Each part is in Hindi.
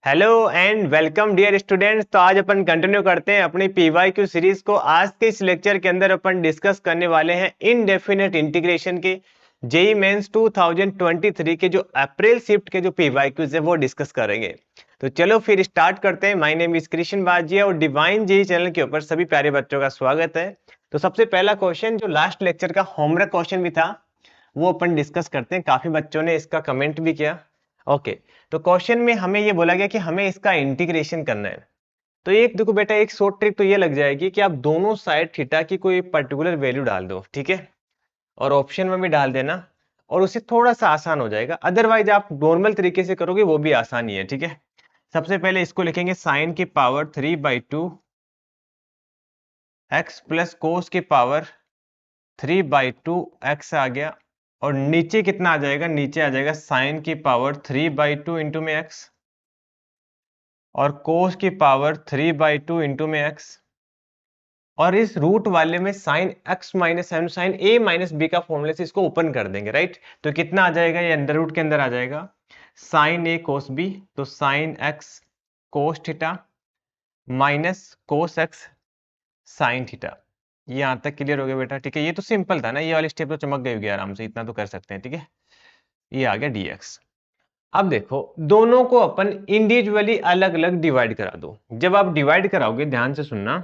Hello and welcome dear students. तो आज अपन कंटिन्यू करते हैं अपनी पीवाईक्यू सीरीज को। आज के इस लेक्चर के अंदर अपन डिस्कस करने वाले हैं इनडेफिनेट इंटीग्रेशन के जेई मेंस 2023 के जो अप्रैल शिफ्ट के जो पीवाईक्यूज है वो डिस्कस करेंगे। तो चलो फिर स्टार्ट करते हैं। माय नेम इज कृष्ण बाजिया और डिवाइन जेई चैनल के ऊपर सभी प्यारे बच्चों का स्वागत है। तो सबसे पहला क्वेश्चन जो लास्ट लेक्चर का होमवर्क क्वेश्चन भी था वो अपन डिस्कस करते हैं। काफी बच्चों ने इसका कमेंट भी किया। ओके, तो क्वेश्चन में हमें ये बोला गया कि हमें इसका इंटीग्रेशन करना है। तो एक देखो बेटा, एक शॉर्ट ट्रिक तो ये लग जाएगी कि आप दोनों साइड थीटा की कोई पर्टिकुलर वैल्यू डाल दो, ठीक है, और ऑप्शन में भी डाल देना, और उससे थोड़ा सा आसान हो जाएगा। अदरवाइज आप नॉर्मल तरीके से करोगे वो भी आसान ही है, ठीक है। सबसे पहले इसको लिखेंगे साइन की पावर 3/2 एक्स प्लस कोस की पावर 3/2 एक्स आ गया, और नीचे कितना आ जाएगा, नीचे आ जाएगा साइन की पावर 3/2 इंटू में एक्स और कोस की पावर 3/2 इंटू में एक्स, और इस रूट वाले में साइन एक्स माइनस साइन ए माइनस बी का फॉर्मूले से इसको ओपन कर देंगे, राइट। तो कितना आ जाएगा, ये अंडर रूट के अंदर आ जाएगा साइन ए कोस बी, तो sine x cos theta minus cos x sine theta. ये यहां तक क्लियर हो गया बेटा, ठीक है। ये तो सिंपल था ना, ये वाली स्टेप तो चमक गई होगी आराम से, इतना तो कर सकते हैं, ठीक है। ये आ गया dx। अब देखो दोनों को अपन इंडिविजुअली अलग अलग डिवाइड करा दो। जब आप डिवाइड कराओगे ध्यान से सुनना,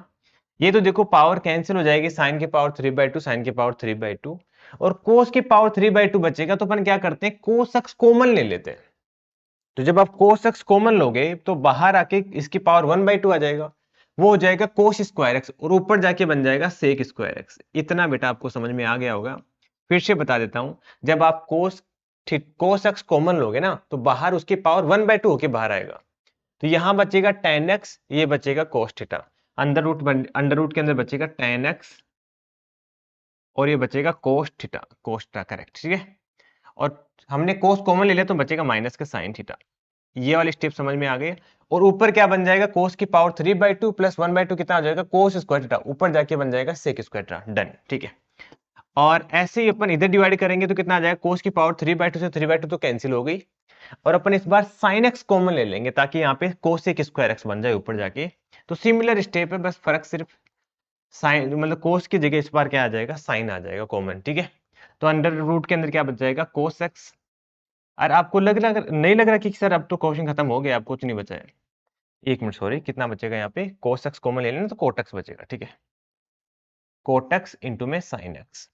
ये तो देखो पावर कैंसिल हो जाएगी, साइन की पावर 3/2 साइन की पावर 3/2 और कोस की पावर 3/2 बचेगा। तो अपन क्या करते हैं, कोस एक्स कॉमन ले लेते हैं। तो जब आप कोस एक्स कॉमन लोगे तो बाहर आके इसकी पावर 1/2 आ जाएगा, वो हो जाएगा कोस स्क्वायर एक्स, और ऊपर जाके बन जाएगा सेक स्क्वायर एक्स। इतना बेटा आपको समझ में आ गया होगा। फिर से बता देता हूं, जब आप कोस एक्स कॉमन लोगे ना तो बाहर उसकी पावर 1/2 होके बाहर आएगा। तो यहां बचेगा tan x, ये बचेगा cos थीटा। अंडर रूट के अंदर बचेगा tan x और ये बचेगा cos थीटा करेक्ट, ठीक है। और हमने कोस कॉमन ले लिया तो बचेगा माइनस का साइन थीटा। ये वाली स्टेप समझ में आ गई। और ऊपर क्या बन जाएगा, कोस की पावर 3/2 प्लस 1/2 कितना आ जाएगा, कोस स्क्वायर थीटा, ऊपर जाके बन जाएगा सेक स्क्वायर थीटा। डन, ठीक है। और ऐसे ही अपन इधर डिवाइड करेंगे तो कितना आ जाएगा, कोस की पावर 3/2 से 3/2 तो कैंसिल हो गई, और अपन इस बार साइन एक्स कॉमन ले लेंगे ताकि यहाँ पे कोसेक स्क्वायर एक्स बन जाए ऊपर जाके। तो सिमिलर स्टेप है, बस फर्क सिर्फ साइन मतलब कोस की जगह इस बार क्या आ जाएगा, साइन आ जाएगा कॉमन, ठीक है। तो अंडर रूट के अंदर क्या बच जाएगा, कोस एक्स। और आपको लग रहा नहीं लग रहा कि सर अब तो क्वेश्चन खत्म हो गया, अब कुछ नहीं बचा है। एक मिनट, सॉरी, कितना बचेगा यहाँ पे, कोस एक्स कॉमन ले लेना तो कोट एक्स बचेगा, ठीक है। कोट एक्स इंटू में साइन एक्स।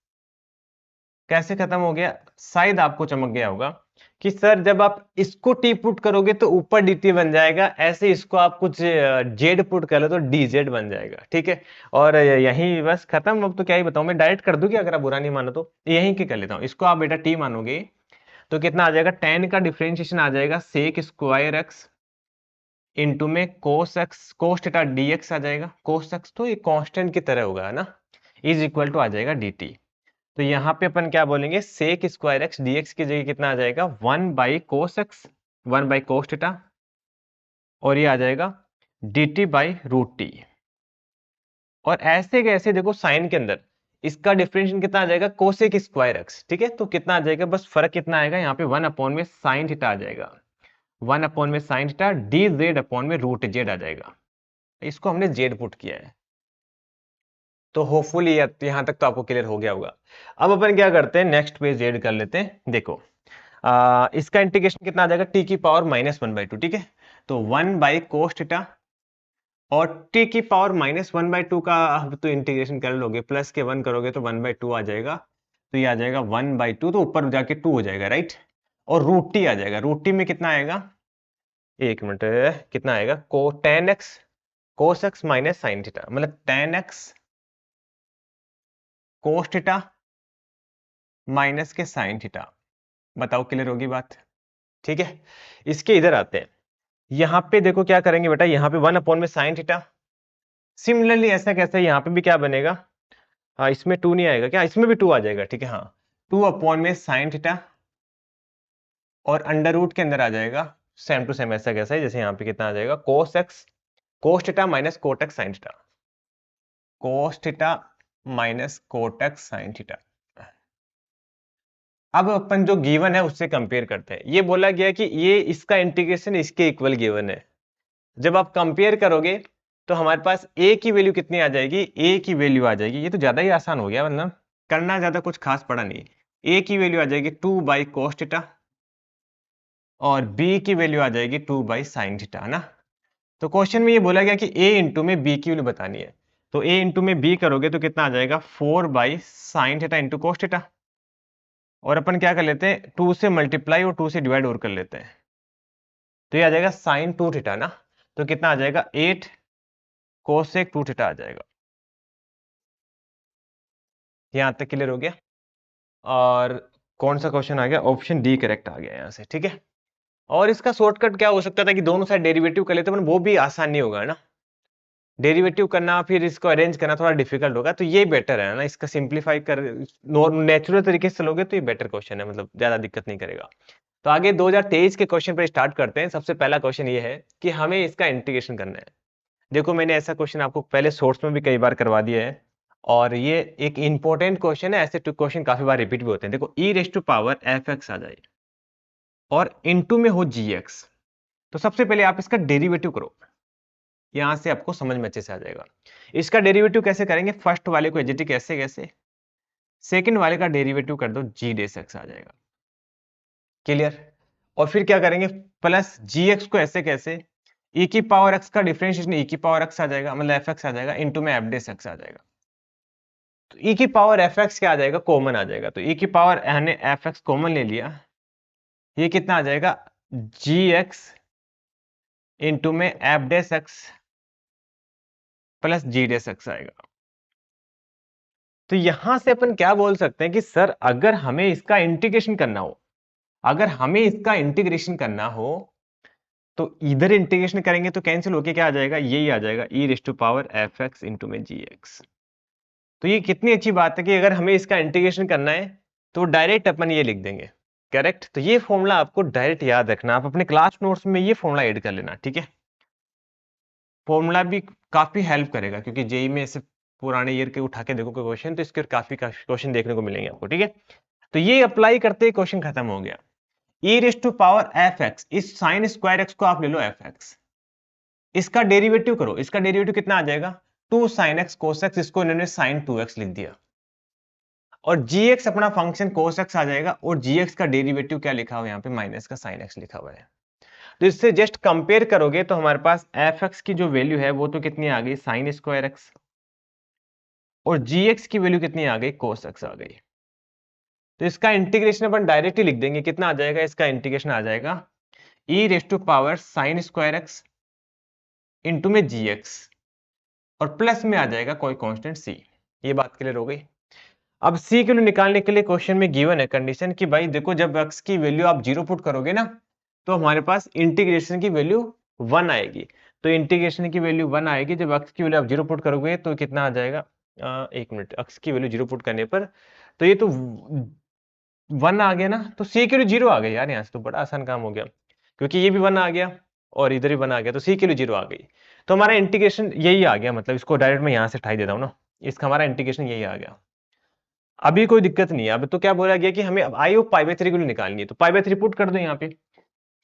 कैसे खत्म हो गया, शायद आपको चमक गया होगा कि सर जब आप इसको टी पुट करोगे तो ऊपर dt बन जाएगा, ऐसे इसको आप कुछ जेड पुट कर लो तो dz बन जाएगा, ठीक है। और यही बस खत्म। अब तो क्या ही बताऊं, मैं डायरेक्ट कर दूं, अगर आप बुरा नहीं मानो तो यहीं के कर लेता हूं। इसको आप बेटा t मानोगे तो कितना आ जाएगा, tan का डिफरेंशिएशन आ जाएगा सेक स्क्वायर एक्स इंटू में cos x cos theta dx आ जाएगा। कोस एक्स तो ये कांस्टेंट की तरह होगा ना, इज इक्वल टू आ जाएगा dt। तो यहाँ पे अपन क्या बोलेंगे, सेक स्क्वायर एक्स dx की जगह कितना आ जाएगा, 1/cos x 1/cos थीटा, और ये आ जाएगा dt/√t। और ऐसे कैसे देखो साइन के अंदर इसका डिफरेंशिएशन कितना आ जाएगा, कोसेक स्क्वायर एक्स, ठीक है। तो कितना आ जाएगा, बस फर्क कितना आएगा, यहाँ पे 1 में साइन थीटा आ जाएगा, 1 में साइन थीटा, dz में √z आ जाएगा। इसको हमने z पुट किया है। तो होपफुली यहां तक तो आपको क्लियर हो गया होगा। अब अपन क्या करते हैं, नेक्स्ट पेज ऐड कर लेते हैं। देखो इसका इंटीग्रेशन कितना आ जाएगा, t की पावर -1/2, ठीक है। तो 1/cos थीटा, और t की पावर -1/2 का अब तो इंटीग्रेशन कर लोगे, प्लस के 1 करोगे तो 1/2 आ जाएगा। तो ये आ जाएगा 1/2, तो ऊपर जाके 2 हो जाएगा, राइट। और √t आ जाएगा, √t में कितना आएगा, एक मिनट, कितना आएगा, tan x cos x minus sine theta, मतलब tan x cos theta minus के साइन थीटा। बताओ क्लियर होगी बात, ठीक है। इसके इधर आते हैं, यहां पे देखो क्या करेंगे बेटा, यहाँ पे 1 में साइन थीटा। सिमिलरली ऐसा कैसा, यहाँ पे भी क्या बनेगा, हाँ इसमें 2 नहीं आएगा क्या, इसमें भी 2 आ जाएगा, ठीक है। हाँ 2 में साइन थीटा, और अंडर रूट के अंदर आ जाएगा सेम टू सेम ऐसा कैसा है, जैसे यहाँ पे कितना आ जाएगा, cos x cos theta minus cot x sine theta, cos theta minus cot x sine theta. अब अपन जो गिवन है उससे कंपेयर करते हैं। ये बोला गया कि ये इसका इंटीग्रेशन इसके इक्वल गिवन है, जब आप कंपेयर करोगे तो हमारे पास a की वैल्यू कितनी आ जाएगी, a की वैल्यू आ जाएगी, ये तो ज्यादा ही आसान हो गया, मतलब करना ज्यादा कुछ खास पड़ा नहीं। a की वैल्यू आ जाएगी 2/cos थीटा और b की वैल्यू आ जाएगी 2/sin थीटा, है ना। तो क्वेश्चन में ये बोला गया कि a इंटू में b की वैल्यू बतानी है, तो a इंटू में b करोगे तो कितना आ जाएगा 4/sin theta into cos theta, और अपन क्या कर लेते हैं 2 से मल्टीप्लाई और 2 से डिवाइड और कर लेते हैं, तो ये आ जाएगा sin 2 थीटा ना, तो कितना आ जाएगा 8 cosec 2 थीटा आ जाएगा। यहां तक क्लियर हो गया। और कौन सा क्वेश्चन आ गया, ऑप्शन डी करेक्ट आ गया यहां से, ठीक है। और इसका शॉर्टकट क्या हो सकता था कि दोनों साइड डेरिवेटिव कर लेते, वो भी आसान नहीं होगा ना, डेरिवेटिव करना फिर इसको अरेंज करना थोड़ा डिफिकल्ट होगा, तो ये बेटर है ना, इसका सिंप्लीफाई कर नेचुरल तरीके से चलोगे तो ये बेटर क्वेश्चन है, मतलब ज्यादा दिक्कत नहीं करेगा। तो आगे 2023 के क्वेश्चन पर स्टार्ट करते हैं। सबसे पहला क्वेश्चन ये है कि हमें इसका इंटीग्रेशन करना है। देखो मैंने ऐसा क्वेश्चन आपको पहले सोर्स में भी कई बार करवा दिया है, और ये एक इंपॉर्टेंट क्वेश्चन है, ऐसे क्वेश्चन काफी बार रिपीट भी होते हैं। देखो e raise to power fx आ जाए और इनटू में हो gx, तो सबसे पहले आप इसका डेरिवेटिव करो, यहां से आपको समझ में अच्छे से आ जाएगा। इसका डेरिवेटिव कैसे करेंगे, फर्स्ट वाले को एजेटिक ऐसे कैसे, सेकंड वाले का डेरिवेटिव कर दो g डेस x आ जाएगा, क्लियर। और फिर क्या करेंगे, प्लस gx को ऐसे कैसे, e की पावर x का डिफरेंशिएशन e की पावर x आ जाएगा, मतलब fx आ जाएगा, इनटू में f डेस x आ जाएगा। तो e की पावर fx क्या आ जाएगा, कॉमन आ जाएगा, तो e की पावर हमने fx कॉमन ले लिया, ये कितना आ जाएगा gx इनटू में f डेस x प्लस g डेस x आएगा। तो यहां से अपन क्या बोल सकते हैं कि सर अगर हमें इसका इंटीग्रेशन करना हो, अगर हमें इसका इंटीग्रेशन करना हो तो इधर इंटीग्रेशन करेंगे तो कैंसिल होके क्या आ जाएगा, यही आ जाएगा e raise to power fx into में gx। तो ये कितनी अच्छी बात है कि अगर हमें इसका इंटीग्रेशन करना है तो डायरेक्ट अपन ये लिख देंगे, करेक्ट। तो ये फॉर्मूला आपको डायरेक्ट याद रखना, आप अपने क्लास नोट्स में ये फॉर्मूला ऐड कर लेना, ठीक है। फॉर्मूला भी काफी हेल्प करेगा, क्योंकि जेई में ऐसे पुराने ईयर के उठा के देखो क्वेश्चन, तो इसके काफी क्वेश्चन देखने को मिलेंगे आपको, ठीक है। तो ये अप्लाई करते ही क्वेश्चन खत्म हो गया। e raise to power fx, इस साइन स्क्वायर x को आप ले लो fx, इसका डेरिवेटिव करो, इसका डेरिवेटिव कितना आ जाएगा 2 sin x cos x, इसको इन्होंने sin 2x लिख दिया, और gx अपना फंक्शन cos x आ जाएगा, और gx का डेरिवेटिव क्या लिखा हुआ है यहाँ पे, माइनस का sin x लिखा हुआ है। तो इससे जस्ट कंपेयर करोगे तो हमारे पास fx की जो वैल्यू है वो तो कितनी आ गई sin स्क्वायर x, और gx की वैल्यू कितनी आ गई cos x आ गई। तो इसका इंटीग्रेशन अपन डायरेक्टली लिख देंगे, कितना आ जाएगा, इसका इंटीग्रेशन आ जाएगा e raise to power sin square x into में gx, और प्लस में आ जाएगा कोई कांस्टेंट c। ये बात क्लियर हो गई। अब c की वैल्यू निकालने के लिए क्वेश्चन में गिवन है कंडीशन कि भाई देखो जब x की वैल्यू आप 0 पुट करोगे ना तो हमारे पास इंटीग्रेशन की वैल्यू 1 आएगी। तो इंटीग्रेशन की वैल्यू 1 आएगी, जब x की वैल्यू आप 0 पुट करोगे तो कितना आ जाएगा, एक मिनट, x की वैल्यू 0 पुट करने पर तो ये तो 1 आ गया ना, तो c की वैल्यू 0 आ गई यार, यहाँ से तो बड़ा आसान काम हो गया, क्योंकि ये भी 1 आ गया और इधर भी 1 आ गया, तो c की वैल्यू 0 आ गई। तो हमारा इंटीग्रेशन यही आ गया, मतलब इसको डायरेक्ट मैं यहाँ से उठाई देता हूँ ना, इसका हमारा इंटीग्रेशन यही आ गया। अभी कोई दिक्कत नहीं है। अब तो क्या बोला गया कि हमें आई ऑफ पाई बाई 3 की वैल्यू निकालनी है, तो पाई बाई 3 पुट कर दो यहाँ पे,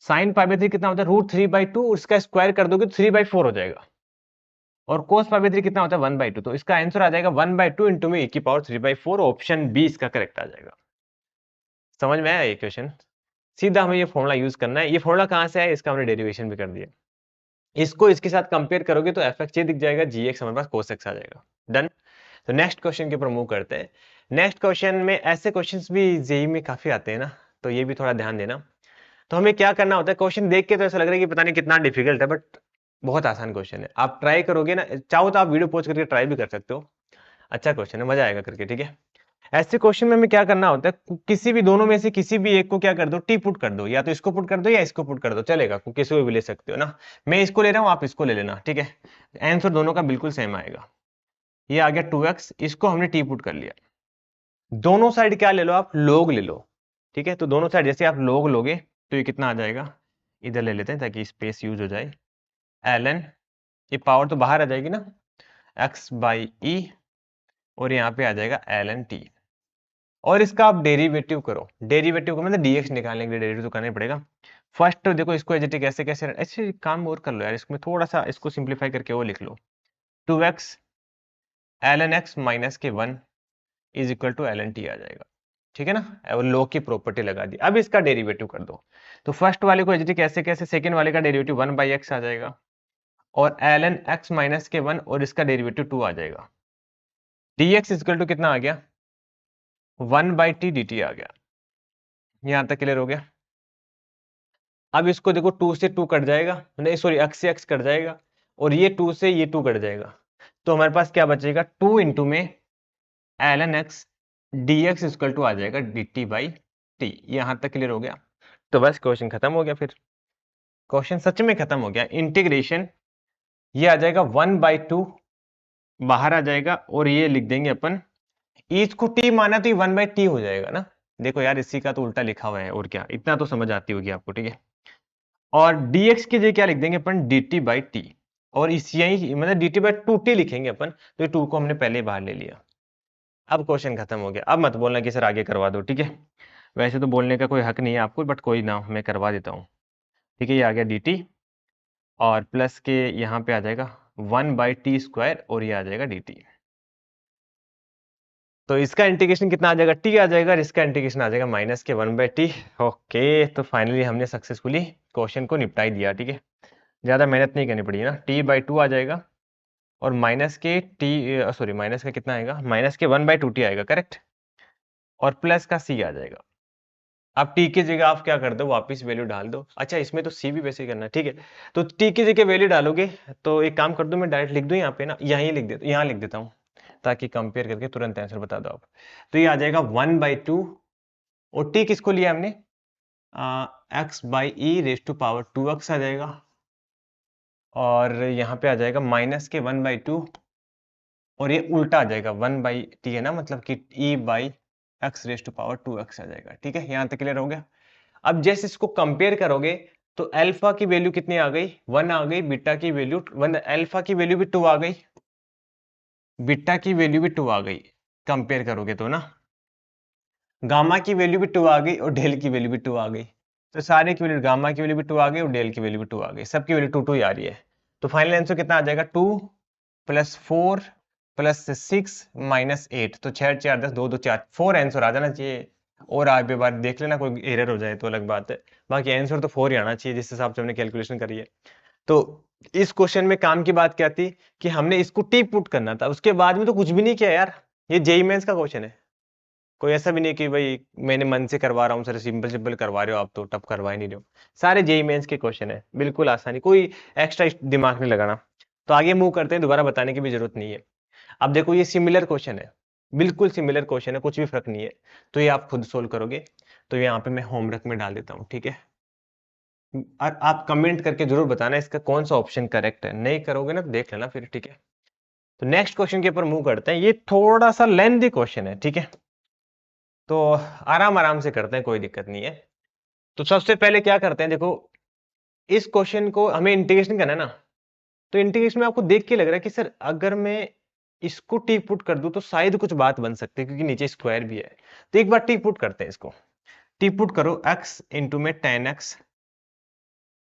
साइन पाई बाई 3 कितना होता है √3/2, उसका स्क्वायर कर दोगे तो 3/4 हो जाएगा, और कोस पाई बाई 3 कितना होता है 1/2, तो इसका आंसर आ जाएगा 1/2 इंटू में e की पावर 3/4, ऑप्शन बी इसका करेक्ट आ जाएगा। समझ में आया ये क्वेश्चन, सीधा हमें ये फॉर्मूला यूज करना है। ये फॉर्मूला कहाँ से है, इसका हमने डेरिवेशन भी कर दिया, इसको इसके साथ कंपेयर करोगे तो fx ये दिख जाएगा, gx हमारे पास cos x आ जाएगा। डन। तो नेक्स्ट क्वेश्चन के ऊपर मूव करते हैं। नेक्स्ट क्वेश्चन में ऐसे क्वेश्चंस भी जेई में काफी आते हैं ना, तो ये भी थोड़ा ध्यान देना। तो हमें क्या करना होता है, क्वेश्चन देख के तो ऐसा लग रहा है कि पता नहीं कितना डिफिकल्ट है, बट बहुत आसान क्वेश्चन है। आप ट्राई करोगे ना, चाहो तो आप वीडियो पॉज करके ट्राई भी कर सकते हो, अच्छा क्वेश्चन है, मजा आएगा करके, ठीक है। ऐसे क्वेश्चन में हमें क्या करना होता है, किसी भी दोनों में से किसी भी एक को क्या कर दो, टी पुट कर दो, या तो इसको पुट कर दो या इसको पुट कर दो, चलेगा, किसी को भी ले सकते हो ना। मैं इसको ले रहा हूं, आप इसको ले लेना, ठीक है। आंसर दोनों का बिल्कुल सेम आएगा। ये आ गया 2x, इसको हमने टी पुट कर लिया, दोनों साइड क्या ले लो आप, लोग ले लो, ठीक है। तो दोनों साइड जैसे आप लोग लोगे तो ये कितना आ जाएगा, इधर ले लेते हैं ताकि स्पेस यूज हो जाए, ln, ये पावर तो बाहर आ जाएगी ना, x/e, और यहाँ पे आ जाएगा ln t, और इसका आप डेरिवेटिव करो, डेरिवेटिव को मतलब dx निकालने के लिए डेरिवेटिव तो करना ही पड़ेगा। फर्स्ट तो देखो इसको एज कैसे कैसे ऐसे काम और कर लो यार, इसमें थोड़ा सा इसको सिंप्लीफाई करके वो लिख लो, 2x ln x माइनस के 1 is equal to ln t आ जाएगा, ठीक है ना। और लॉ की प्रॉपर्टी लगा दी, अब इसका डेरिवेटिव कर दो। तो फर्स्ट वाले को एज कैसे कैसे, सेकंड वाले का डेरिवेटिव 1/x आ जाएगा और ln x माइनस के 1 और इसका डेरिवेटिव 2 आ जाएगा। dx इक्वल टू कितना आ गया, 1/t dt आ गया। यहां तक क्लियर हो गया। अब इसको देखो 2 से 2 कट जाएगा, नहीं सॉरी x से x कट जाएगा और ये 2 से ये 2 कट जाएगा, तो हमारे पास क्या बचेगा, 2 इंटू में ln x dx equal to आ जाएगा dt/t। यहां तक क्लियर हो गया। तो बस क्वेश्चन खत्म हो गया, फिर क्वेश्चन सच में खत्म हो गया। इंटीग्रेशन ये आ जाएगा 1/2 बाहर आ जाएगा और ये लिख देंगे अपन, ईच को t माना तो ये 1/t हो जाएगा ना। देखो यार इसी का तो उल्टा लिखा हुआ है, और क्या, इतना तो समझ आती होगी आपको, ठीक है। और dx की जगह क्या लिख देंगे अपन, dt/t, और इस यही मतलब dt/2t लिखेंगे अपन, तो ये 2 को हमने पहले ही बाहर ले लिया। अब क्वेश्चन खत्म हो गया। अब मत बोलना कि सर आगे करवा दो, ठीक है। वैसे तो बोलने का कोई हक नहीं है आपको, बट कोई ना, मैं करवा देता हूँ, ठीक है। ये आ गया dt और प्लस के यहाँ पे आ जाएगा 1/t² और ये आ जाएगा dt। तो इसका इंटीग्रेशन कितना आ जाएगा, t आ जाएगा और इसका इंटीग्रेशन आ जाएगा माइनस के 1/t। ओके, तो फाइनली हमने सक्सेसफुली क्वेश्चन को निपटा ही दिया, ठीक है। ज़्यादा मेहनत नहीं करनी पड़ी ना। t/2 आ जाएगा और माइनस के सॉरी माइनस का कितना आएगा, माइनस के 1/2t आएगा, करेक्ट। और प्लस का c आ जाएगा। अब t की जगह आप क्या कर दो, वापस वैल्यू डाल दो। अच्छा इसमें तो c भी वैसे ही करना है, ठीक है। तो t की जगह वैल्यू डालोगे तो एक काम कर दो, मैं डायरेक्ट लिख दूं यहाँ पे ना, यहीं लिख देता, यहाँ लिख देता हूँ ताकि कंपेयर करके तुरंत आंसर बता दो आप। तो ये आ जाएगा 1/2 और t किसको लिया हमने, x/e⁻²x आ जाएगा और यहाँ पे आ जाएगा माइनस के 1/2 और ये उल्टा आ जाएगा 1/t है ना, मतलब कि e/x⁻² आ जाएगा, ठीक है। यहाँ तक क्लियर हो गया। अब जैसे इसको कंपेयर करोगे तो अल्फा की वैल्यू कितनी आ गई, 1 आ गई, बीटा की वैल्यू 1, अल्फा की वैल्यू भी 2 आ गई, बीटा की वैल्यू भी 2 आ गई। कंपेयर करोगे तो ना, गामा की वैल्यू भी 2 आ गई और डेल की वैल्यू भी 2 आ गई। तो सारे की वैल्यू, गामा की वैल्यू भी 2 आ गई और डेल की वैल्यू भी 2 आ गई, सबकी वैल्यू 2 2 ही आ रही है। तो फाइनल आंसर कितना आ जाएगा, 2 + 4 + 6 - 8, तो 6 4 10 2 2 4 4 आंसर आ जाना चाहिए। और आप एक बार देख लेना, कोई एरर हो जाए तो अलग बात है, बाकी आंसर तो 4 ही आना चाहिए जिस हिसाब से हमने कैलकुलेशन करी है। तो इस क्वेश्चन में काम की बात क्या थी कि हमने इसको टी पुट करना था, उसके बाद में तो कुछ भी नहीं किया यार। ये जेईई मेंस का क्वेश्चन है, कोई ऐसा भी नहीं कि भाई मैंने मन से करवा रहा हूँ सर, सिंपल सिंपल करवा रहे हो आप, तो टफ करवा ही नहीं रहे हो। सारे जेईई मेंस के क्वेश्चन है, बिल्कुल आसानी, कोई एक्स्ट्रा दिमाग नहीं लगाना। तो आगे मूव करते हैं, दोबारा बताने की भी जरूरत नहीं है। अब देखो ये सिमिलर क्वेश्चन है, बिल्कुल सिमिलर क्वेश्चन है, कुछ भी फर्क नहीं है। तो ये आप खुद सोल्व करोगे। तो यहाँ पे मैं होमवर्क में डाल देता हूँ, ठीक है। और आप कमेंट करके जरूर बताना इसका कौन सा ऑप्शन करेक्ट है, नहीं करोगे ना तो देख लेना फिर, ठीक है। तो नेक्स्ट क्वेश्चन के ऊपर मूव करते हैं। ये थोड़ा सा लेंथी क्वेश्चन है, ठीक है, तो आराम आराम से करते हैं, कोई दिक्कत नहीं है। तो सबसे पहले क्या करते हैं, देखो इस क्वेश्चन को हमें इंटीग्रेशन करना है ना। तो इंटीग्रेशन में आपको देख के लग रहा है कि सर अगर मैं इसको टी पुट कर दूं तो शायद कुछ बात बन सकती है, क्योंकि नीचे स्क्वायर भी है। तो एक बार टी पुट करते हैं इसको। टी पुट करो x इंटू में tan x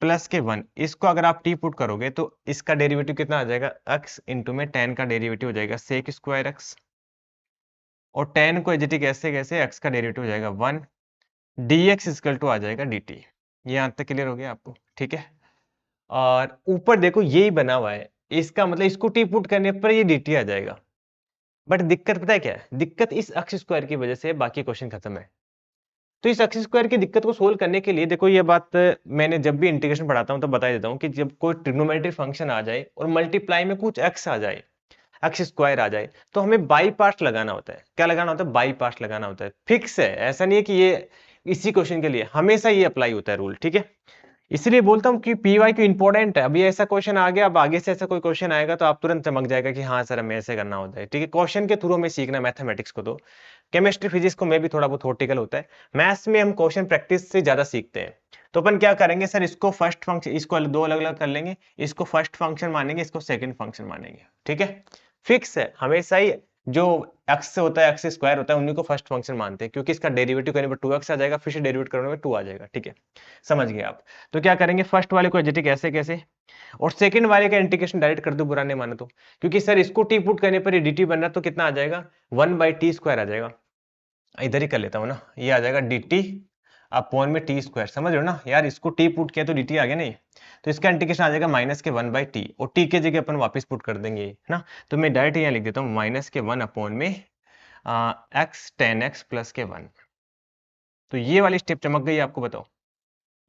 प्लस के 1, इसको अगर आप टी पुट करोगे तो इसका डेरिवेटिव कितना आ जाएगा, x इंटू में tan का डेरिवेटिव हो जाएगा sec² x और tan को एज कैसे कैसे x का डेरिवेटिव हो जाएगा 1, dx इक्वल टू आ जाएगा dt। यहां तक क्लियर हो गया आपको, ठीक है। और ऊपर देखो यही बना हुआ है, इसका मतलब इसको टी पुट करने पर ये dt आ जाएगा। बट दिक्कत पता है क्या है, दिक्कत इस अक्ष स्क्वायर की वजह से बाकी क्वेश्चन खत्म है। तो इस अक्ष स्क्वायर की दिक्कत को सोल्व करने के लिए देखो, ये बात मैंने जब भी इंटीग्रेशन पढ़ाता हूं तो बता देता हूं कि जब कोई ट्रिग्नोमेट्री फंक्शन आ जाए और मल्टीप्लाई में कुछ एक्स आ जाए, एक्स स्क्वायर आ जाए, तो हमें बाई पार्ट लगाना होता है। क्या लगाना होता है, बाई पार्ट लगाना होता है। फिक्स है, ऐसा नहीं है कि ये इसी क्वेश्चन के लिए, हमेशा ये अप्लाई होता है रूल, ठीक है। इसलिए बोलता हूं कि पी वाई क्यू इंपॉर्टेंट है। अभी ऐसा क्वेश्चन आ गया, अब आगे से ऐसा कोई क्वेश्चन आएगा तो आप तुरंत चमक जाएगा कि हाँ सर हमें ऐसे करना होता है, ठीक है। क्वेश्चन के थ्रू हमें सीखना मैथमेटिक्स को, तो केमिस्ट्री फिजिक्स को में भी थोड़ा बहुत थ्योरेटिकल होता है, मैथ्स में हम क्वेश्चन प्रैक्टिस से ज्यादा सीखते हैं। तो अपन क्या करेंगे सर, इसको फर्स्ट फंक्शन, इसको दो अलग अलग कर लेंगे, इसको फर्स्ट फंक्शन मानेंगे, इसको सेकंड फंक्शन मानेंगे, ठीक है। फिक्स है, हमेशा ही जो x से होता है, x स्क्वायर होता है, उन्हीं को फर्स्ट फंक्शन मानते हैं, क्योंकि इसका डेरिवेटिव करने पर 2x आ जाएगा, फिर से डेरिवेट करने में 2 आ जाएगा। ठीक है, समझ गए आप। तो क्या करेंगे, फर्स्ट वाले को एजेटिक ऐसे कैसे, और सेकंड वाले का इंटीग्रेशन डायरेक्ट कर दो, बुरा नहीं माने तो, क्योंकि सर इसको टी पुट करने पर dt बन रहा, तो कितना आ जाएगा, 1/t² आ जाएगा। इधर ही कर लेता हूँ ना, ये आ जाएगा dt अपॉन में t², समझ रहे हो ना यार, इसको t पुट किया तो dt आ गया, नहीं तो इसका इंटीग्रेशन आ जाएगा माइनस के 1/t, और t के जगह अपन वापस पुट कर देंगे है ना। तो मैं डायरेक्ट यहाँ लिख देता हूँ माइनस के 1 अपॉन में x tan x प्लस के 1। तो ये वाली स्टेप चमक गई आपको, बताओ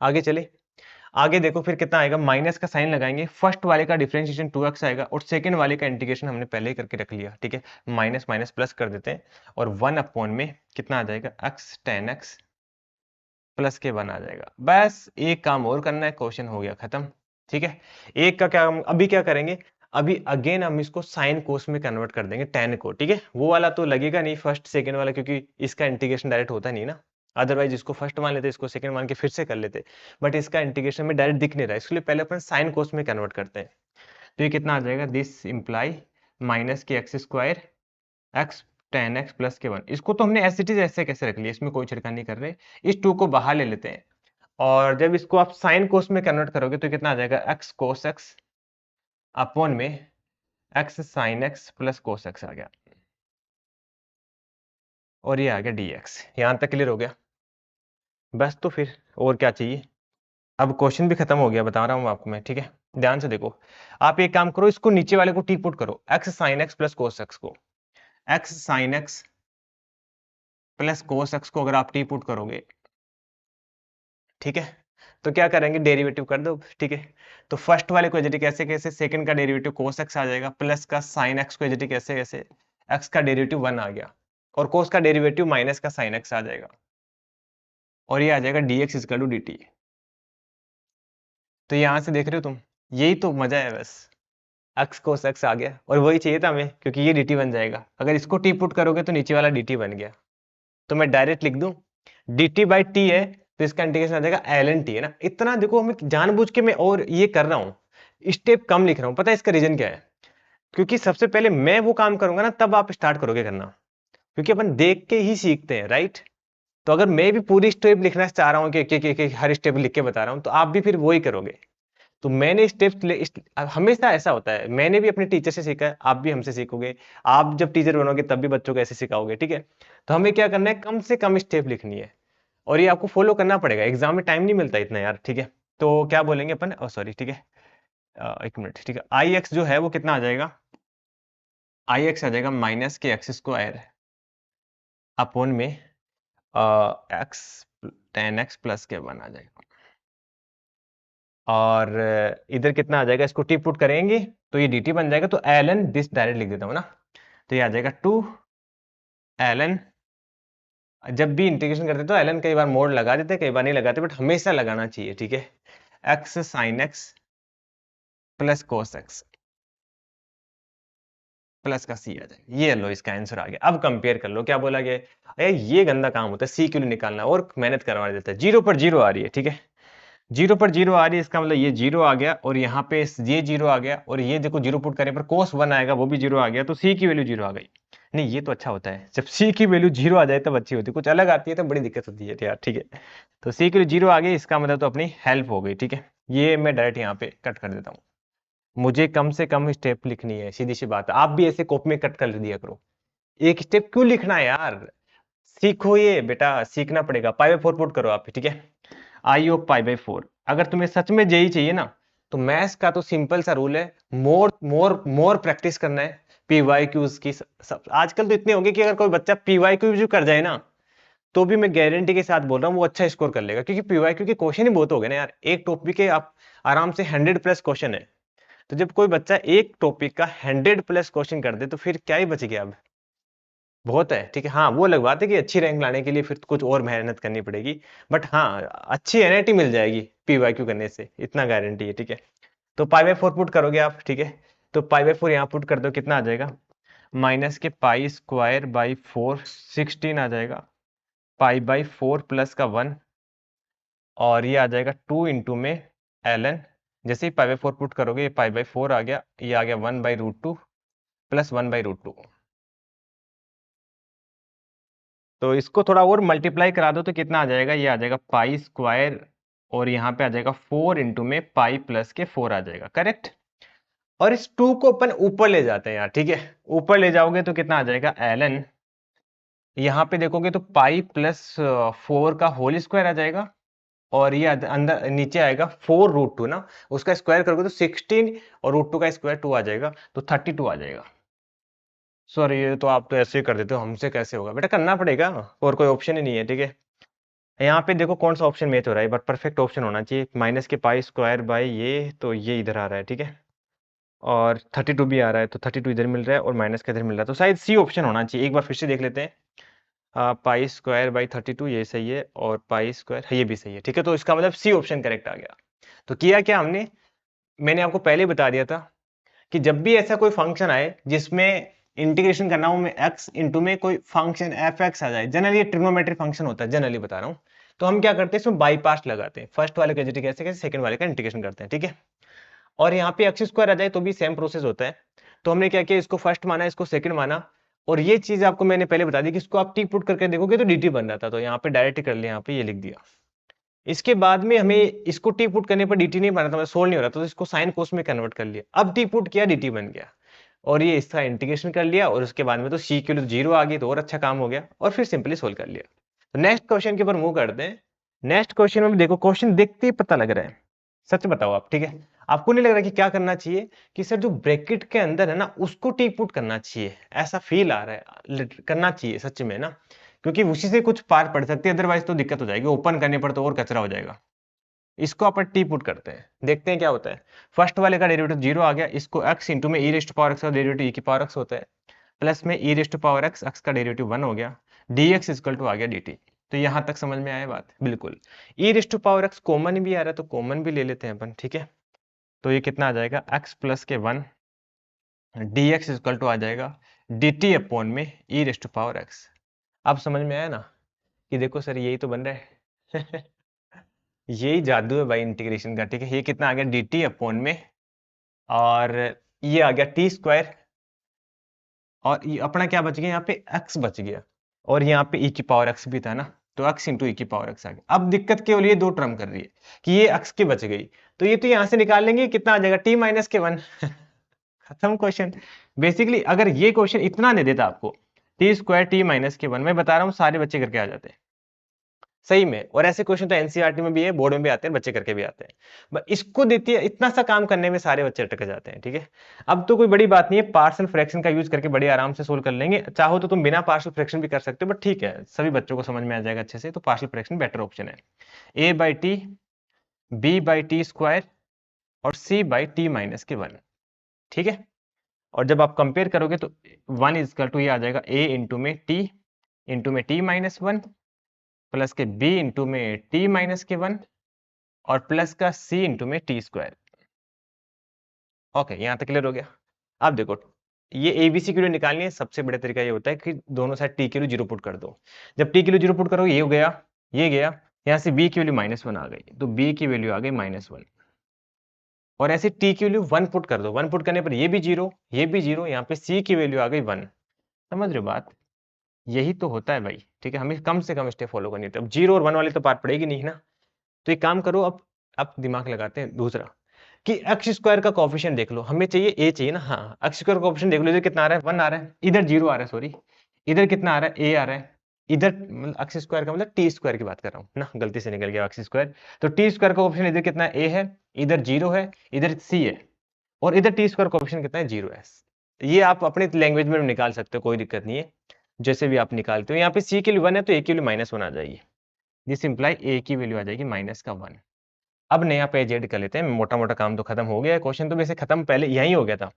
आगे चले। आगे देखो फिर कितना आएगा, माइनस का साइन लगाएंगे, फर्स्ट वाले का डिफरेंशिएशन 2x आएगा, और सेकंड वाले का इंटीग्रेशन हमने पहले ही करके रख लिया। ठीक है, माइनस माइनस प्लस कर देते हैं, और 1 अपॉन में कितना आ जाएगा, x tan x प्लस के 1 आ जाएगा। बस एक काम और करना है, क्वेश्चन हो गया खत्म। ठीक है, एक का क्या, अभी क्या करेंगे, अभी अगेन हम इसको साइन कोस में कन्वर्ट कर देंगे, tan को। ठीक है, वो वाला तो लगेगा नहीं फर्स्ट सेकंड वाला, क्योंकि इसका इंटीग्रेशन डायरेक्ट होता नहीं ना, अदरवाइज इसको फर्स्ट मान लेते, इसको सेकंड मान के फिर से कर लेते, बट इसका इंटीग्रेशन में डायरेक्ट दिख नहीं रहा है, इसलिए पहले अपन साइन कोस में कन्वर्ट करते हैं। तो ये कितना आ जाएगा, दिस इंप्लाई माइनस के x² x tan x plus के 1, इसको तो हमने एज इट इज ऐसे कैसे रख लिया, इसमें कोई छिड़काव नहीं कर रहे, इस 2 को बाहर ले लेते हैं, और जब इसको आप साइन कोस में कन्वर्ट करोगे तो कितना आ जाएगा, x cos x अपॉन में x sin x plus cos x आ गया, और ये आ गया dx। यहां तक क्लियर हो गया, बस तो फिर और क्या चाहिए। अब क्वेश्चन भी खत्म हो गया, बता रहा हूं आपको मैं। ठीक है, ध्यान से देखो, आप एक काम करो, इसको नीचे वाले को टी पुट करो, x sin x plus cos x को, x sin x plus cos x को अगर आप टी पुट करोगे, ठीक है, तो क्या करेंगे, डेरिवेटिव कर दो। ठीक है, तो फर्स्ट वाले को एजेटिक कैसे कैसे, सेकंड का डेरिवेटिव cos x आ जाएगा, प्लस का sin x को एजेटिक कैसे कैसे, x का डेरिवेटिव 1 आ गया, और cos का डेरिवेटिव माइनस का sin x आ जाएगा, और ये आ जाएगा dx इज टू dt। तो यहां से देख रहे हो तुम, यही तो मजा है बस, x cos x आ गया, और वही चाहिए था हमें, क्योंकि ये dt बन जाएगा, अगर इसको t पुट करोगे तो नीचे वाला dt बन गया, तो मैं डायरेक्ट लिख दूं dt बाई टी है, तो इसका इंटीग्रेशन आ जाएगा ln t, है ना। इतना देखो, हमें जानबूझ के मैं और ये कर रहा हूं, स्टेप कम लिख रहा हूं, पता है इसका रीजन क्या है, क्योंकि सबसे पहले मैं वो काम करूंगा ना, तब आप स्टार्ट करोगे करना, क्योंकि अपन देख के ही सीखते हैं, राइट। तो अगर मैं भी पूरी स्टेप लिखना चाह रहा हूँ कि हर स्टेप लिख के बता रहा हूँ, तो आप भी फिर वही करोगे। तो मैंने हमेशा ऐसा होता है, मैंने भी अपने टीचर से सीखा है, आप भी हमसे सीखोगे, आप जब टीचर बनोगे तब भी बच्चों को ऐसे सिखाओगे। ठीक है, तो हमें क्या करना है, कम से कम स्टेप लिखनी है, और ये आपको फॉलो करना पड़ेगा, एग्जाम में टाइम नहीं मिलता इतना यार। ठीक है, तो क्या बोलेंगे अपन, सॉरी, ठीक है, एक मिनट, ठीक है, आई एक्स जो है वो कितना आ जाएगा, आई एक्स आ जाएगा माइनस के x² अपॉन में एक्स tan x प्लस के 1 आ जाएगा, और इधर कितना आ जाएगा, इसको टी पुट करेंगे तो ये dt बन जाएगा, तो ln दिस डायरेक्ट लिख देता हूँ ना, तो ये आ जाएगा 2 ln, जब भी इंटीग्रेशन करते हैं तो ln कई बार मोड लगा देते हैं, कई बार नहीं लगाते, बट हमेशा लगाना चाहिए। ठीक है, x sin x plus cos x plus का c आ जाएगा, ये लो इसका आंसर आ गया। अब कंपेयर कर लो, क्या बोला गया, अरे ये गंदा काम होता है, सी क्यों निकालना और मेहनत करवा देता है। 0 पर 0 आ रही है, ठीक है, 0 पर 0 आ रही है, इसका मतलब ये 0 आ गया, और यहाँ पे ये 0 आ गया, और ये देखो 0 पुट करने पर cos 1 आएगा, वो भी 0 आ गया, तो c की वैल्यू 0 आ गई। नहीं, ये तो अच्छा होता है, जब c की वैल्यू 0 आ जाए तब अच्छी होती है, कुछ अलग आती है तो बड़ी दिक्कत होती है यार। ठीक है, तो c की वैल्यू 0 आ गई, इसका मतलब तो अपनी हेल्प हो गई। ठीक है, ये मैं डायरेक्ट यहाँ पे कट कर देता हूँ, मुझे कम से कम स्टेप लिखनी है, सीधी सी बात है। आप भी ऐसे कॉपी में कट कर दिया करो, एक स्टेप क्यों लिखना है यार, सीखो, ये बेटा सीखना पड़ेगा। π/4 पुट करो आप, ठीक है, आई ऑफ π/4। अगर तुम्हें सच में जेई चाहिए ना, तो मैथ्स का तो सिंपल सा रूल है, मोर मोर मोर प्रैक्टिस करना है, पीवाईक्यूज की आजकल तो इतने होंगे कि अगर कोई बच्चा पीवाईक्यू कर जाए ना, तो भी मैं गारंटी के साथ बोल रहा हूँ वो अच्छा स्कोर कर लेगा, क्योंकि पीवाईक्यू के क्वेश्चन ही बहुत हो गए ना यार, एक टॉपिक के आप आराम से 100+ क्वेश्चन है। तो जब कोई बच्चा एक टॉपिक का 100+ क्वेश्चन कर दे, तो फिर क्या ही बच गया अब, बहुत है। ठीक है, हाँ वो अलग बात है कि अच्छी रैंक लाने के लिए फिर कुछ और मेहनत करनी पड़ेगी, बट हाँ अच्छी एनआईटी मिल जाएगी पीवाईक्यू करने से, इतना गारंटी है। ठीक है, तो π/4 पुट करोगे आप, ठीक है, तो π/4 यहाँ पुट कर दो, कितना आ जाएगा, माइनस के π² 16 आ जाएगा, π/4 प्लस का 1, और ये आ जाएगा 2 इंटू में ln, जैसे ही π/4 पुट करोगे ये π/4 आ गया, ये आ गया 1/√2 प्लस 1/√2। तो इसको थोड़ा और मल्टीप्लाई करा दो तो कितना आ जाएगा, ये आ जाएगा पाई स्क्वायर और यहाँ पे आ जाएगा 4 इंटू में पाई प्लस के 4 आ जाएगा, करेक्ट। और इस 2 को अपन ऊपर ले जाते हैं यार, ठीक है। ऊपर ले जाओगे तो कितना आ जाएगा ln, यहाँ पे देखोगे तो पाई प्लस 4 का होल स्क्वायर आ जाएगा और ये अंदर नीचे आएगा 4 रूट 2 ना, उसका स्क्वायर करोगे तो 16 और रूट 2 का स्क्वायर 2 आ जाएगा, तो 32 आ जाएगा। सर ये तो आप तो ऐसे ही कर देते हो, हमसे कैसे होगा बेटा, करना पड़ेगा और कोई ऑप्शन ही नहीं है, ठीक है। यहाँ पे देखो कौन सा ऑप्शन मैच हो रहा है, बट परफेक्ट ऑप्शन होना चाहिए, माइनस के पाई स्क्वायर बाई ये, तो ये इधर आ रहा है, ठीक है। और 32 भी आ रहा है, तो 32 इधर मिल रहा है और माइनस का इधर मिल रहा है, तो शायद सी ऑप्शन होना चाहिए। एक बार फिर से देख लेते हैं, पाई स्क्वायर बाई 32 ये सही है और पाई स्क्वायर ये भी सही है, ठीक है। तो इसका मतलब सी ऑप्शन करेक्ट आ गया। तो किया क्या हमने, मैंने आपको पहले ही बता दिया था कि जब भी ऐसा कोई फंक्शन आए जिसमें इंटीग्रेशन करना हो में x इंटू में कोई फंक्शन एफ एक्स आ जाए, जनरली ये ट्रिग्नोमेट्रिक फंक्शन होता है, जनरली बता रहा हूँ, तो हम क्या करते हैं इसमें बाई पार्ट लगाते हैं, फर्स्ट वाले का कैसे कैसे सेकंड वाले का इंटीग्रेशन करते हैं, ठीक है। और यहाँ पे एक्स स्क्वायर आ जाए तो भी सेम प्रोसेस होता है। तो हमने क्या किया, इसको फर्स्ट माना, इसको सेकंड माना, और ये चीज आपको मैंने पहले बता दी कि इसको आप टी पुट करके देखोगे तो dt बन रहा था, तो यहाँ पे डायरेक्ट कर लिया, यहाँ पे ये लिख दिया। इसके बाद में हमें इसको टी पुट करने पर dt नहीं बना था, मतलब सोल्व नहीं हो रहा था, तो इसको साइन कोस में कन्वर्ट कर लिया, अब टी पुट किया dt बन गया, और ये इसका इंटीग्रेशन कर लिया, और उसके बाद में तो सी की 0 आ गई, तो और अच्छा काम हो गया, और फिर सिंपली सोल्व कर लिया। तो नेक्स्ट क्वेश्चन के ऊपर मूव करते हैं। नेक्स्ट क्वेश्चन में देखो, क्वेश्चन देखते ही पता लग रहा है, सच बताओ आप, ठीक है। आपको नहीं लग रहा कि क्या करना चाहिए कि सर जो ब्रैकेट के अंदर है ना उसको टी पुट करना चाहिए, ऐसा फील आ रहा है, करना चाहिए सच में ना, क्योंकि उसी से कुछ पार पड़ सकती है, अदरवाइज तो दिक्कत हो जाएगी, ओपन करने पर तो और कचरा हो जाएगा। इसको अपन टी पुट करते हैं, देखते हैं क्या होता है। फर्स्ट वाले का डेरिवेटिव 0 आ गया, इसको x इंटू में e रेस्ट पावर x का डेरिवेटिव e की पावर x होता है, प्लस में e rest power x, x का डेरिवेटिव 1 हो गया, dx इक्वल टू आ गया dt। तो यहां तक समझ में आया बात, बिल्कुल। e rest power x common भी आ रहा है, तो कॉमन भी ले लेते हैं अपन, ठीक है। तो ये कितना आ जाएगा, x प्लस के 1 dx इक्वल टू आ जाएगा dt अपॉन में e रेस्ट पावर x। अब समझ में आया ना कि देखो सर यही तो बन रहा है यही जादू है भाई इंटीग्रेशन का, ठीक है। ये कितना आ गया, dt अपॉन में, और ये आ गया टी स्क्वायर, और ये अपना क्या बच गया, यहाँ पे x बच गया, और यहाँ पे e की पावर x भी था ना, तो x इंटू e की पावर x आ गया। अब दिक्कत केवल ये दो टर्म कर रही है कि ये x की बच गई, तो ये तो यहाँ से निकाल लेंगे, कितना आ जाएगा t माइनस के 1 खत्म क्वेश्चन। बेसिकली अगर ये क्वेश्चन इतना दे देता आपको, टी स्क्वायर टी माइनस के 1, मैं बता रहा हूँ सारे बच्चे करके आ जाते हैं सही में, और ऐसे क्वेश्चन तो एनसीईआरटी में भी है, बोर्ड में भी आते हैं, बच्चे करके भी आते हैं, बस इसको देती है, इतना सा काम करने में सारे बच्चे अटक जाते हैं, ठीक है। अब तो कोई बड़ी बात नहीं है, पार्शियल फ्रैक्शन का यूज करके बड़े आराम से सोल्व कर लेंगे, चाहो तो तुम बिना पार्शियल फ्रैक्शन भी कर सकते हो, बट ठीक है, सभी बच्चों को समझ में आ जाएगा अच्छे से, तो पार्शियल फ्रैक्शन बेटर ऑप्शन है। A by T, B by T square और सी बाई टी माइनस के 1, ठीक है। और जब आप कंपेयर करोगे तो 1 इजकल टू ये आ जाएगा a इंटू में टी माइनस 1 प्लस के b इंटू में टी माइनस के 1 और प्लस का c इंटू में टी स्क्वायर। ओके, यहां तक क्लियर हो गया। अब देखो, ये एबीसी की वैल्यू निकालनी है, सबसे बड़ा तरीका ये होता है कि दोनों साइड टी की वैल्यू 0 पुट कर दो। जब टी की वैल्यू 0 पुट करोगे, ये हो गया, ये गया, यहां से b की वैल्यू -1 आ गई, तो b की वैल्यू आ गई -1, और ऐसे t की वैल्यू 1 पुट कर दो, 1 पुट करने पर ये भी 0, ये भी 0, यहाँ पे c की वैल्यू आ गई 1। समझ रहे हो बात, यही तो होता है भाई, ठीक है। हमें कम से कम स्टेप फॉलो करनी होती है। अब 0 और 1 वाली तो बात पड़ेगी नहीं ना, तो एक काम करो, अब दिमाग लगाते हैं दूसरा, कि एक्स स्क्वायर का कोफिशिएंट देख लो, हमें चाहिए ए चाहिए ना, हाँ, एक्स स्क्वायर का कोफिशिएंट देख लो, इधर कितना आ रहा है, 1 आ रहा है, इधर 0 आ रहा है, सॉरी, इधर कितना आ रहा है, ए आ रहा है, इधर मतलब एक्स स्क्वायर का मतलब टी स्क्वायर की बात कर रहा हूँ ना, गलती से निकल गया एक्स स्क्वायर, तो टी स्क्वायर का कोफिशिएंट इधर कितना ए है, इधर 0 है, इधर सी है, और इधर टी स्क्वायर कोफिशिएंट कितना है, 0 है। ये आप अपने लैंग्वेज में निकाल सकते हो, कोई दिक्कत नहीं है, जैसे भी आप निकालते हो। यहाँ पे सी की वैल्यू 1 है तो ए की वैल्यू -1 आ जाएगी, दिस इंप्लाई ए की वैल्यू आ जाएगी -1। अब नया पेज ऐड कर लेते हैं, मोटा मोटा काम तो खत्म हो गया है, क्वेश्चन तो वैसे खत्म पहले यही हो गया था,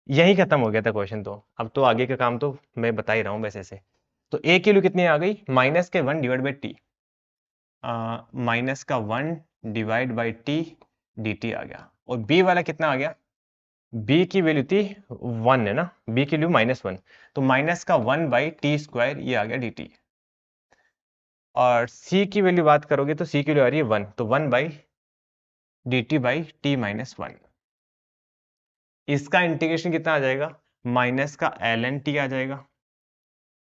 यही खत्म हो गया था क्वेश्चन तो, अब तो आगे का काम तो मैं बता ही रहा हूँ वैसे से। तो ए की वैल्यू कितनी आ गई, -1 divide by T, -1 divide by T D T आ गया, और बी वाला कितना आ गया, बी की वैल्यू थी 1 है ना, बी की वैल्यू -1, तो -1 बाई टी स्क्वायर ये आ गया डी टी, और सी की वैल्यू बात करोगे तो सी की वैल्यू आ रही है 1, तो 1 by D T by T -1। इसका इंटीग्रेशन कितना आ जाएगा, माइनस का ln t आ जाएगा,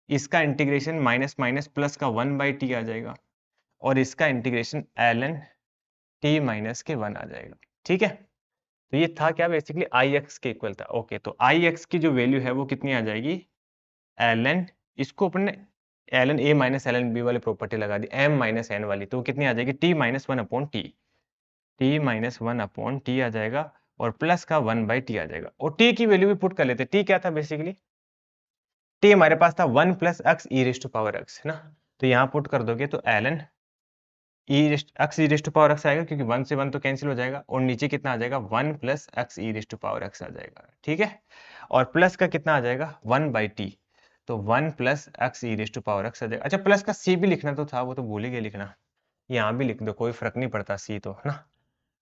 इसका इंटीग्रेशन माइनस माइनस प्लस का 1/t आ जाएगा और इसका इंटीग्रेशन ln t माइनस के 1 आ जाएगा। ठीक है, तो ये था क्या, बेसिकली ix के इक्वल था। ओके, तो ix की जो वैल्यू है वो कितनी आ जाएगी, ln, इसको अपने ln a minus ln b वाली प्रॉपर्टी लगा दी, m माइनस n वाली, तो कितनी आ जाएगी, t minus 1/t, t minus 1/t आ जाएगा और प्लस का 1/t आ जाएगा। और t की वैल्यू भी पुट कर लेते, t क्या था बेसिकली, t हमारे पास था 1 plus x E raise to power x, है ना, तो यहाँ पुट कर दोगे तो ln x E raise to power x आएगा, क्योंकि 1 से 1 तो कैंसिल हो जाएगा, और नीचे कितना आ जाएगा, 1 plus x E raise to power X आ जाएगा। ठीक है, और प्लस का कितना आ जाएगा, 1/t, तो 1 plus x E raise to power X आ जाएगा। अच्छा, प्लस का c भी लिखना तो था, वो तो भूल ही गए लिखना, यहाँ भी लिख दो, कोई फर्क नहीं पड़ता c तो, है ना।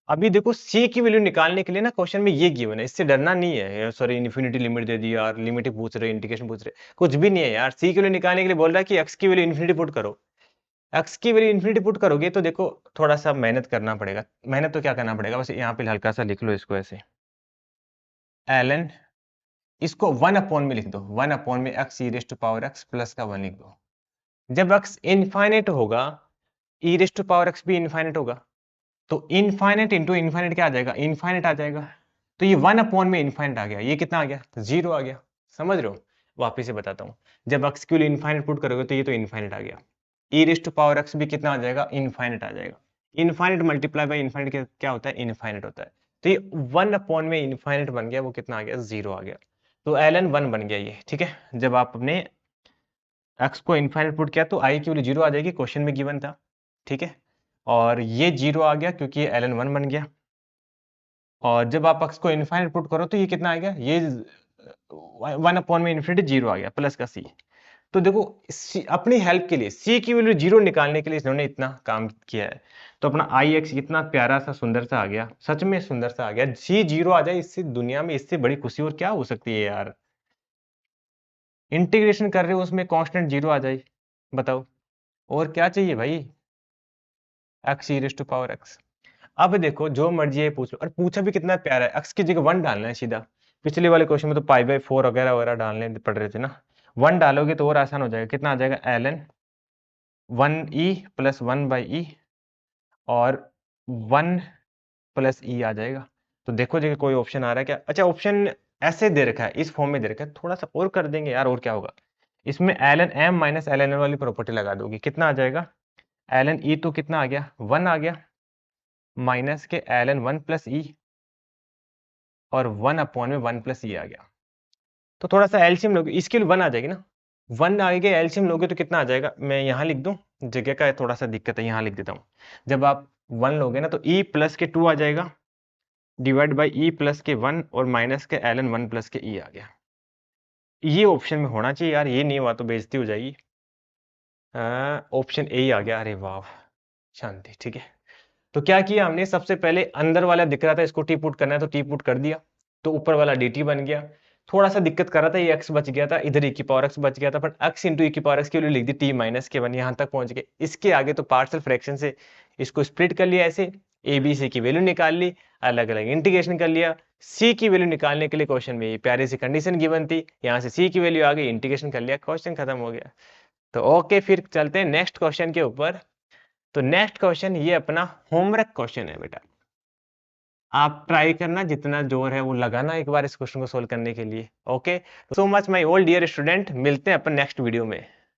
अभी देखो c की वैल्यू निकालने के लिए ना क्वेश्चन में ये गिवन है, इससे डरना नहीं है, सॉरी इन्फिनिटी लिमिट दे दी यार, लिमिट पूछ रहे, इंटीग्रेशन पूछ रहे, कुछ भी नहीं है यार। c की वैल्यू निकालने के लिए बोल रहा है कि x की वैल्यू इन्फिनिटी पुट करो, x की वैल्यू इन्फिनिटी पुट करोगे तो देखो थोड़ा सा मेहनत करना पड़ेगा। मेहनत तो क्या करना पड़ेगा, बस यहाँ पे हल्का सा लिख लो इसको ऐसे, ln, इसको 1 में लिख दो, 1 में x E raise to power x plus का 1 लिख दो। जब x इनफाइनाइट होगा, e raise to power x भी इनफाइनाइट होगा, तो इनफाइनाइट इंटू इनफाइनाइट क्या आ जाएगा, इनफाइनाइट आ जाएगा। तो ये 1 में इनफाइनाइट आ गया, ये कितना आ गया, 0 आ गया। समझ रहे हो, वापिस से बताता हूँ, जब x के लिए इनफाइनाइट पुट करोगे तो ये तो इनफाइनाइट आ गया, ई रेस्ट टू पावर एक्स भी कितना आ जाएगा, इनफाइनाइट आ जाएगा। इनफाइनाइट मल्टीप्लाई बाय इनफाइनाइट क्या होता है, इनफाइनाइट होता है। तो ये 1 में इनफाइनाइट बन गया, वो कितना आ गया, 0 आ गया, तो ln 1 बन गया ये। ठीक है, जब आप अपने x को इनफाइनाइट पुट किया तो i की वैल्यू 0 आ जाएगी, क्वेश्चन में गिवन था। ठीक है, और ये 0 आ गया क्योंकि ये ln 1 बन गया, और जब आप x को इनफाइनाइट पुट करो तो ये कितना आएगा, ये 1 में इन्फिनिटी 0 आ गया प्लस का c। तो देखो अपनी हेल्प के लिए c की वैल्यू 0 निकालने के लिए इन्होंने इतना काम किया है। तो अपना ix इतना प्यारा सा सुंदर सा आ गया, सच में सुंदर सा आ गया, c 0 आ जाए, इससे दुनिया में इससे बड़ी खुशी और क्या हो सकती है यार। इंटीग्रेशन कर रहे हो उसमें कांस्टेंट 0 आ जाए, बताओ और क्या चाहिए भाई, x E raise to power x. अब देखो जो मर्जी है पूछ लो, और पूछा भी कितना प्यारा है, एक्स की जगह 1 डालना है सीधा। पिछले वाले क्वेश्चन में तो π/4 वगैरह वगैरह डालने पड़ रहे थे ना, 1 डालोगे तो और आसान हो जाएगा। कितना आ जाएगा, ln 1e प्लस 1/e और 1 प्लस e आ जाएगा। तो देखो जगह कोई ऑप्शन आ रहा है क्या, अच्छा ऑप्शन ऐसे दे रखा है, इस फॉर्म में दे रखा है, थोड़ा सा और कर देंगे यार, और क्या होगा, इसमें ln m minus ln n वाली प्रॉपर्टी लगा दोगे, कितना आ जाएगा, ln e तो कितना आ गया, 1 आ गया, माइनस के ln 1 प्लस ई और 1 में 1 प्लस ई आ गया। तो थोड़ा सा एलसीएम लोगे, इसके लिए 1 आ जाएगी ना, 1 आएगी, एलसीएम लोगे तो कितना आ जाएगा, मैं यहाँ लिख दूं, जगह का थोड़ा सा दिक्कत है, यहाँ लिख देता हूँ। जब आप 1 लोगे ना तो e प्लस के 2 आ जाएगा, डिवाइड बाई ई प्लस के 1 और माइनस के ln 1 प्लस के ई आ गया। ये ऑप्शन में होना चाहिए यार, ये नहीं हुआ तो बेइज्जती हो जाएगी। ऑप्शन ए ही आ गया, अरे वाह शांति। ठीक है, तो क्या किया हमने, सबसे पहले अंदर वाला दिख रहा था इसको टी पुट करना है तो टी पुट कर दिया, तो ऊपर वाला dt बन गया। थोड़ा सा दिक्कत कर रहा था, ये x बच गया था, इधर e की पावर x बच गया था, बट x इंटू e की पावर x के लिए लिख दी t माइनस के 1, यहाँ तक पहुंच गए। इसके आगे तो पार्शियल फ्रैक्शन से इसको स्प्लिट कर लिया, ऐसे a b c की वैल्यू निकाल ली, अलग अलग इंटीग्रेशन कर लिया। c की वैल्यू निकालने के लिए क्वेश्चन में ये प्यारी सी कंडीशन गिवन थी, यहाँ से c की वैल्यू आ गई, इंटीग्रेशन कर लिया, क्वेश्चन खत्म हो गया। तो ओके, फिर चलते हैं नेक्स्ट क्वेश्चन के ऊपर। तो नेक्स्ट क्वेश्चन ये अपना होमवर्क क्वेश्चन है बेटा, आप ट्राई करना, जितना जोर है वो लगाना एक बार इस क्वेश्चन को सोल्व करने के लिए। Okay, so much my all dear student, मिलते हैं अपन नेक्स्ट वीडियो में।